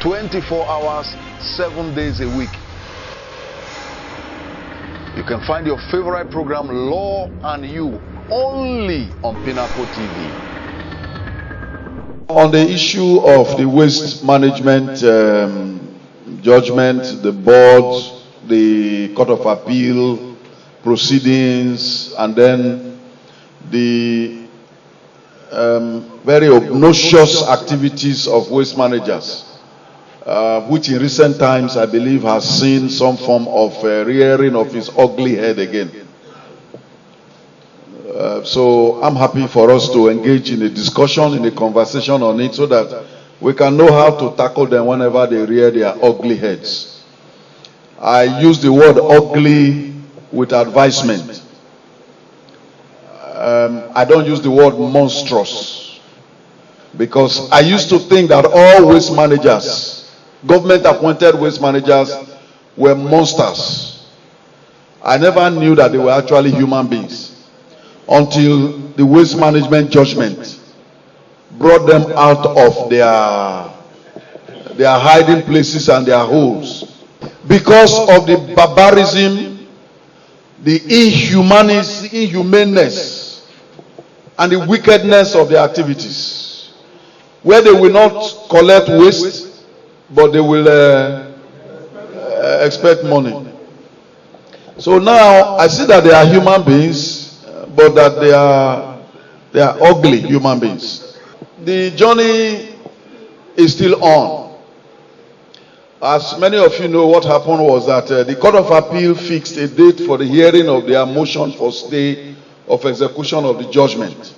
24 hours, 7 days a week. You can find your favorite program, Law and You, only on Pinnacle TV. On the issue of the waste management judgment, the board, the Court of Appeal proceedings, and then the very obnoxious activities of waste managers, which in recent times I believe has seen some form of rearing of his ugly head again. So I'm happy for us to engage in a discussion, in a conversation on it, so that we can know how to tackle them whenever they rear their ugly heads. I use the word ugly with advisement. I don't use the word monstrous, because I used to think that all waste managers, government appointed waste managers, were monsters. I never knew that they were actually human beings until the waste management judgment brought them out of their hiding places and their holes, because of the barbarism, the inhumaneness, and the wickedness of their activities, where they will not collect waste, but they will expect money. So now I see that they are human beings, but that they are ugly human beings. The journey is still on. As many of you know, what happened was that the Court of Appeal fixed a date for the hearing of their motion for stay of execution of the judgment.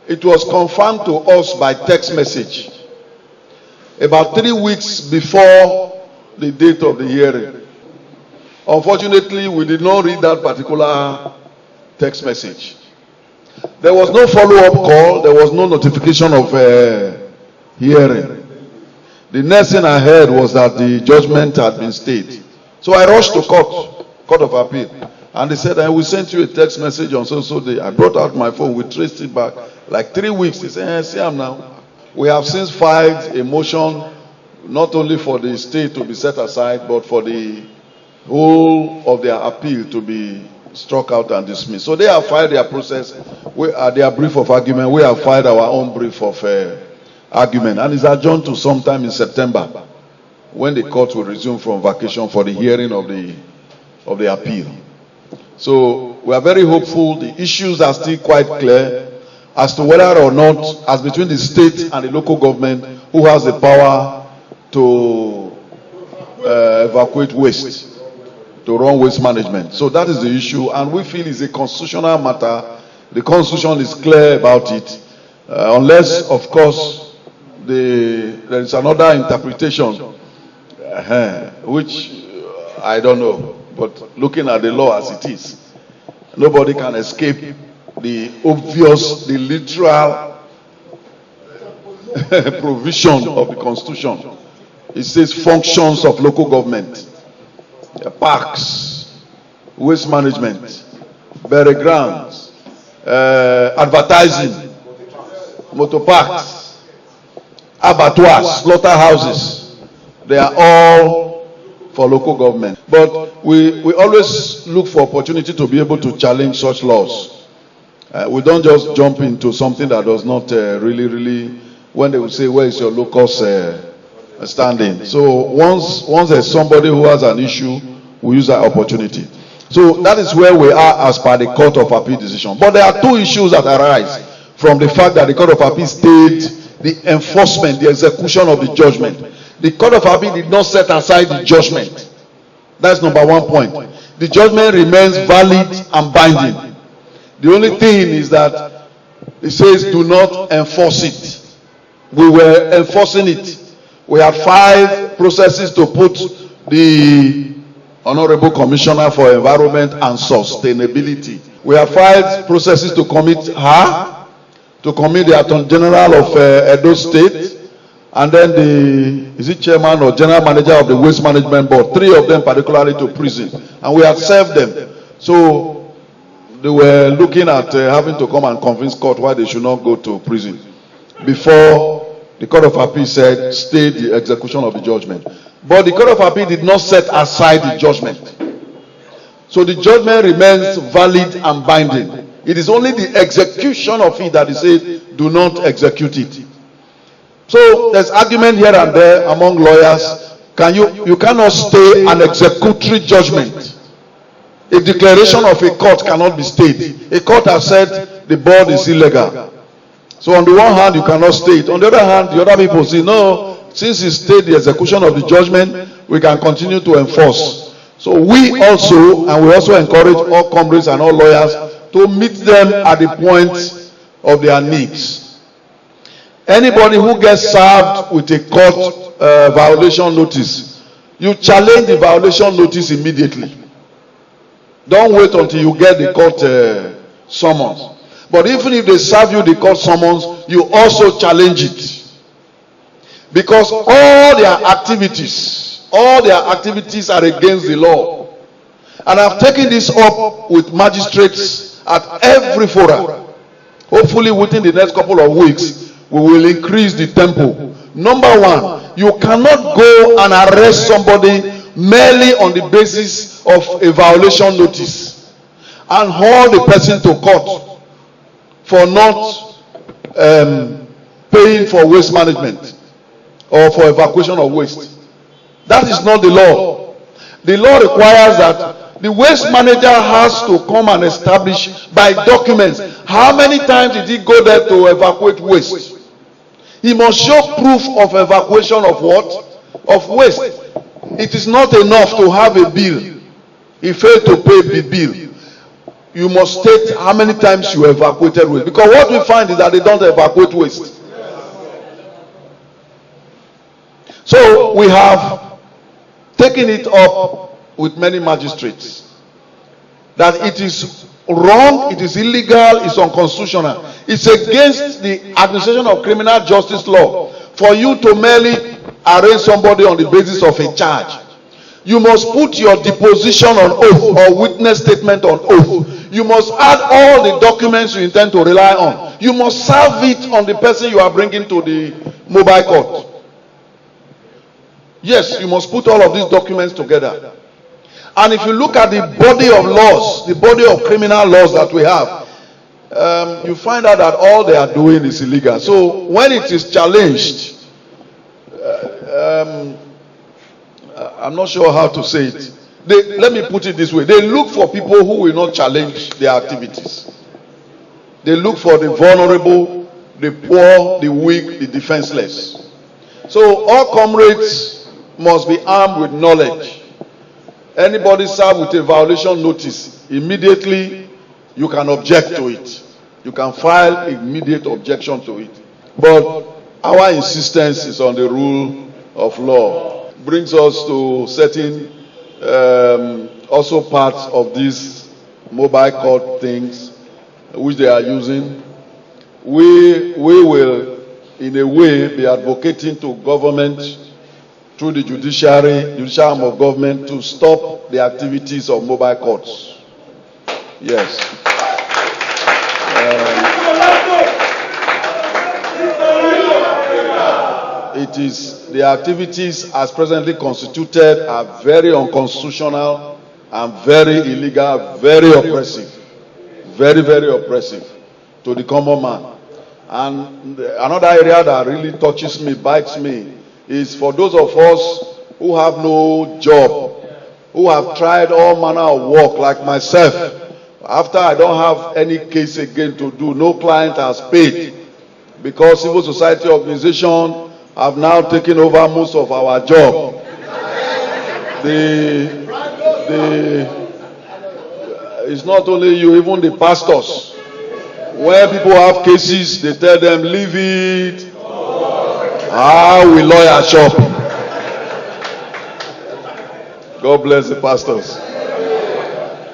It was confirmed to us by text message about 3 weeks before the date of the hearing. Unfortunately, we did not read that particular text message. There was no follow-up call. There was no notification of hearing. The next thing I heard was that the judgment had been stayed. So I rushed to Court of Appeal. And they said, we sent you a text message on so day. I brought out my phone. We traced it back. Like 3 weeks. They said, see, I'm now. We have since filed a motion, not only for the stay to be set aside, but for the whole of their appeal to be struck out and dismissed. So they have filed their process, their brief of argument. We have filed our own brief of argument, and it's adjourned to sometime in September, when the court will resume from vacation for the hearing of the appeal. So we are very hopeful. The issues are still quite clear as to whether or not, as between the state and the local government, who has the power to evacuate waste, to run waste management. So that is the issue, and we feel it's a constitutional matter. The Constitution is clear about it, unless, of course, there is another interpretation, which I don't know. But looking at the law as it is, nobody can escape the obvious, the literal provision of the Constitution. It says functions of local government, parks, waste management, burial grounds, advertising, motor parks, abattoirs, slaughterhouses. They are all for local government. But we always look for opportunity to be able to challenge such laws. We don't just jump into something that does not really, when they will say, where is your locus standing? So once there's somebody who has an issue, we use that opportunity. So that is where we are as per the Court of Appeal decision. But there are two issues that arise from the fact that the Court of Appeal stayed the enforcement, the execution of the judgment. The Court of Appeal did not set aside the judgment. That's number 1 point. The judgment remains valid and binding. The only thing is that it says do not enforce it. We were enforcing it. We have 5 processes to put the Honorable Commissioner for Environment and Sustainability. We have 5 processes to commit her, to commit the Attorney General of Edo State, and then the chairman or general manager of the Waste Management Board, 3 of them particularly to prison. And we have served them. So they were looking at having to come and convince court why they should not go to prison before the Court of Appeal said stay the execution of the judgment. But the Court of Appeal did not set aside the judgment. So the judgment remains valid and binding. It is only the execution of it that is said, do not execute it. So there's argument here and there among lawyers. You cannot stay an executory judgment. A declaration of a court cannot be stayed. A court has said the board is illegal. So on the one hand, you cannot stay it. On the other hand, the other people say, no, since it stayed the execution of the judgment, we can continue to enforce. So we also encourage all comrades and all lawyers to meet them at the point of their needs. Anybody who gets served with a court violation notice, you challenge the violation notice immediately. Don't wait until you get the court summons. But even if they serve you the court summons, you also challenge it. Because all their activities are against the law. And I've taken this up with magistrates at every forum. Hopefully within the next couple of weeks, we will increase the tempo. Number one, you cannot go and arrest somebody merely on the basis of a violation notice and haul the person to court for not paying for waste management or for evacuation of waste. That is not the law. The law requires that the waste manager has to come and establish by documents how many times did he go there to evacuate waste. He must show proof of evacuation of what? Of waste. It is not enough to have a bill. He failed to pay the bill. You must state how many times you evacuated waste. Because what we find is that they don't evacuate waste. So we have taken it up with many magistrates that it is wrong, it is illegal, it's unconstitutional. It's against the administration of criminal justice law for you to merely arraign somebody on the basis of a charge. You must put your deposition on oath or witness statement on oath. You must add all the documents you intend to rely on. You must serve it on the person you are bringing to the mobile court. Yes, you must put all of these documents together. And if you look at the body of laws, the body of criminal laws that we have, you find out that all they are doing is illegal. So when it is challenged, I'm not sure how to say it. Let me put it this way. They look for people who will not challenge their activities. They look for the vulnerable, the poor, the weak, the defenseless. So all comrades must be armed with knowledge. Anybody served with a violation notice, immediately you can object to it. You can file immediate objection to it. But our insistence is on the rule of law. Brings us to certain also parts of these mobile court things which they are using. We will in a way be advocating to government through the judicial arm of government to stop the activities of mobile courts. Yes. It is the activities as presently constituted are very unconstitutional and very illegal, very oppressive. Very, very oppressive to the common man. And another area that really touches me, bites me, is for those of us who have no job, who have tried all manner of work like myself. After I don't have any case again to do, no client has paid because civil society organization have now taken over most of our job. It's not only you, even the pastors. When people have cases, they tell them, leave it. We lawyer shop. God bless the pastors.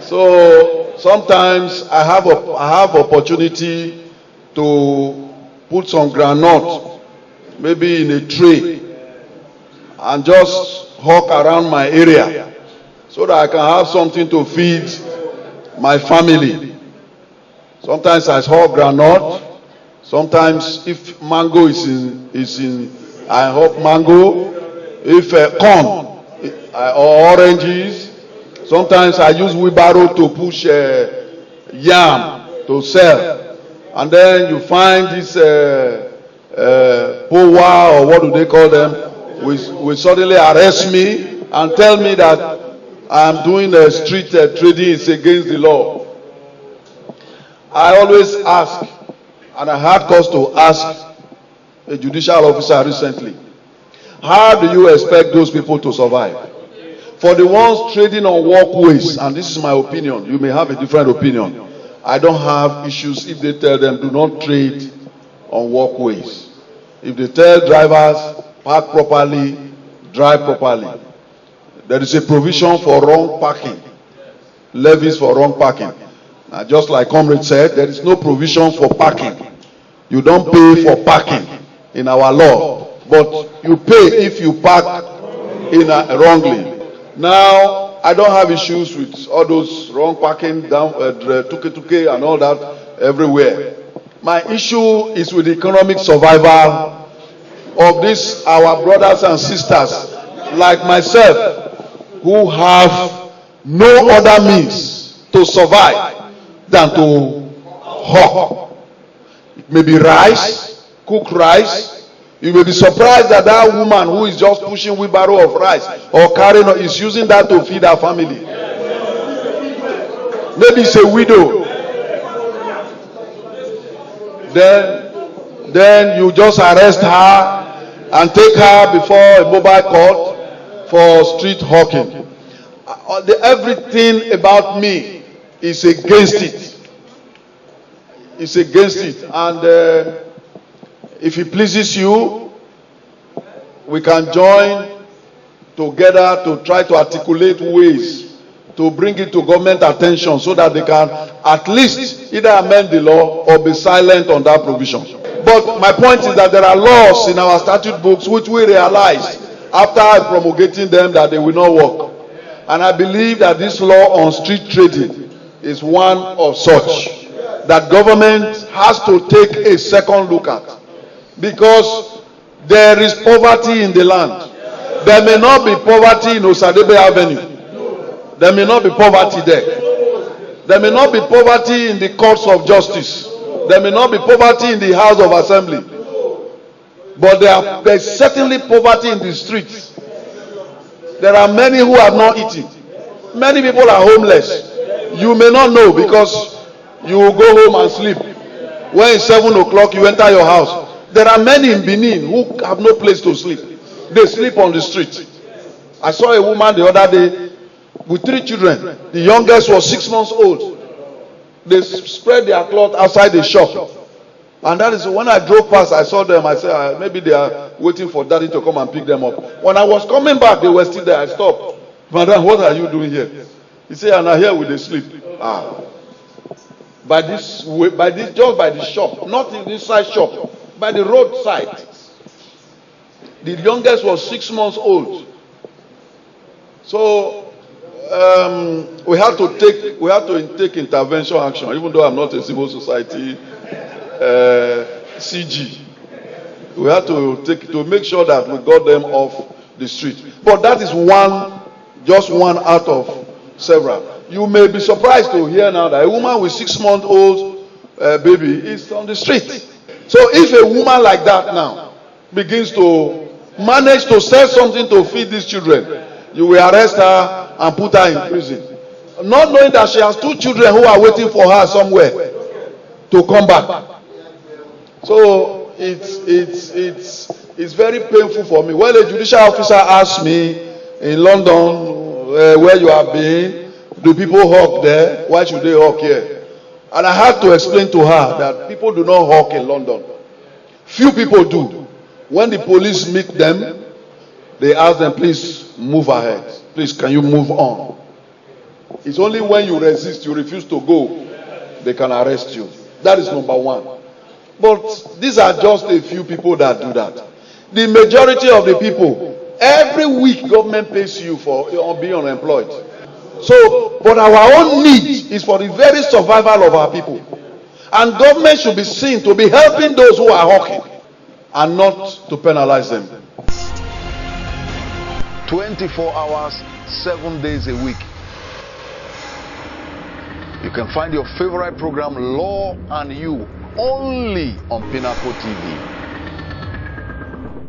So sometimes I have opportunity to put some groundnut, maybe in a tray, and just hawk around my area so that I can have something to feed my family. Sometimes I hawk groundnut, Sometimes if mango is in, I hope mango. If corn or oranges, sometimes I use wheelbarrow to push yam to sell. And then you find this powa, or what do they call them, will suddenly arrest me and tell me that I'm doing street trading is against the law. I always ask, and I had cause to ask a judicial officer recently, how do you expect those people to survive? For the ones trading on walkways, and this is my opinion, you may have a different opinion, I don't have issues if they tell them do not trade on walkways. If they tell drivers park properly, drive properly. There is a provision for wrong parking, levies for wrong parking. Now, just like Comrade said, there is no provision for parking. You don't pay for parking in our law, but you pay if you park wrongly. Now, I don't have issues with all those wrong parking down tuke and all that everywhere. My issue is with the economic survival of these our brothers and sisters like myself, who have no other means to survive than to hawk. It may be rice, cook rice. You may be surprised that that woman who is just pushing wheelbarrow of rice or carrying is using that to feed her family. Maybe it's a widow. Then you just arrest her and take her before a mobile court for street hawking. Everything about me is against it. It's against it. And if it pleases you, we can join together to try to articulate ways to bring it to government attention so that they can at least either amend the law or be silent on that provision. But my point is that there are laws in our statute books which we realized after promulgating them that they will not work. And I believe that this law on street trading is one of such that government has to take a second look at. Because there is poverty in the land. There may not be poverty in Osadebe Avenue. There may not be poverty there. There may not be poverty in the courts of justice. There may not be poverty in the House of Assembly. But there is certainly poverty in the streets. There are many who have not eaten. Many people are homeless. You may not know because you will go home and sleep. When it's 7 o'clock, you enter your house. There are many in Benin who have no place to sleep. They sleep on the street. I saw a woman the other day with 3 children. The youngest was 6 months old. They spread their cloth outside the shop. And that is when I drove past, I saw them. I said, maybe they are waiting for daddy to come and pick them up. When I was coming back, they were still there. I stopped. Madam, what are you doing here? He said, and I here with the sleep. By this, just by the shop, not in this side shop, by the roadside. The youngest was 6 months old. So we have to take intervention action, even though I'm not a civil society CG. We have to make sure that we got them off the street. But that is just one out of several. You may be surprised to hear now that a woman with 6-month-old baby is on the street. So if a woman like that now begins to manage to sell something to feed these children, you will arrest her and put her in prison, not knowing that she has 2 children who are waiting for her somewhere to come back. So it's very painful for me. When a judicial officer asks me in London, where you have been, do people hawk there? Why should they hawk here? And I had to explain to her that people do not hawk in London. Few people do. When the police meet them, they ask them, please move ahead. Please, can you move on? It's only when you resist, you refuse to go, they can arrest you. That is number one. But these are just a few people that do that. The majority of the people, every week government pays you for being unemployed. So, but our own need is for the very survival of our people. And government should be seen to be helping those who are hawking and not to penalize them. 24 hours, 7 days a week. You can find your favorite program, Law and You, only on Pinnacle TV.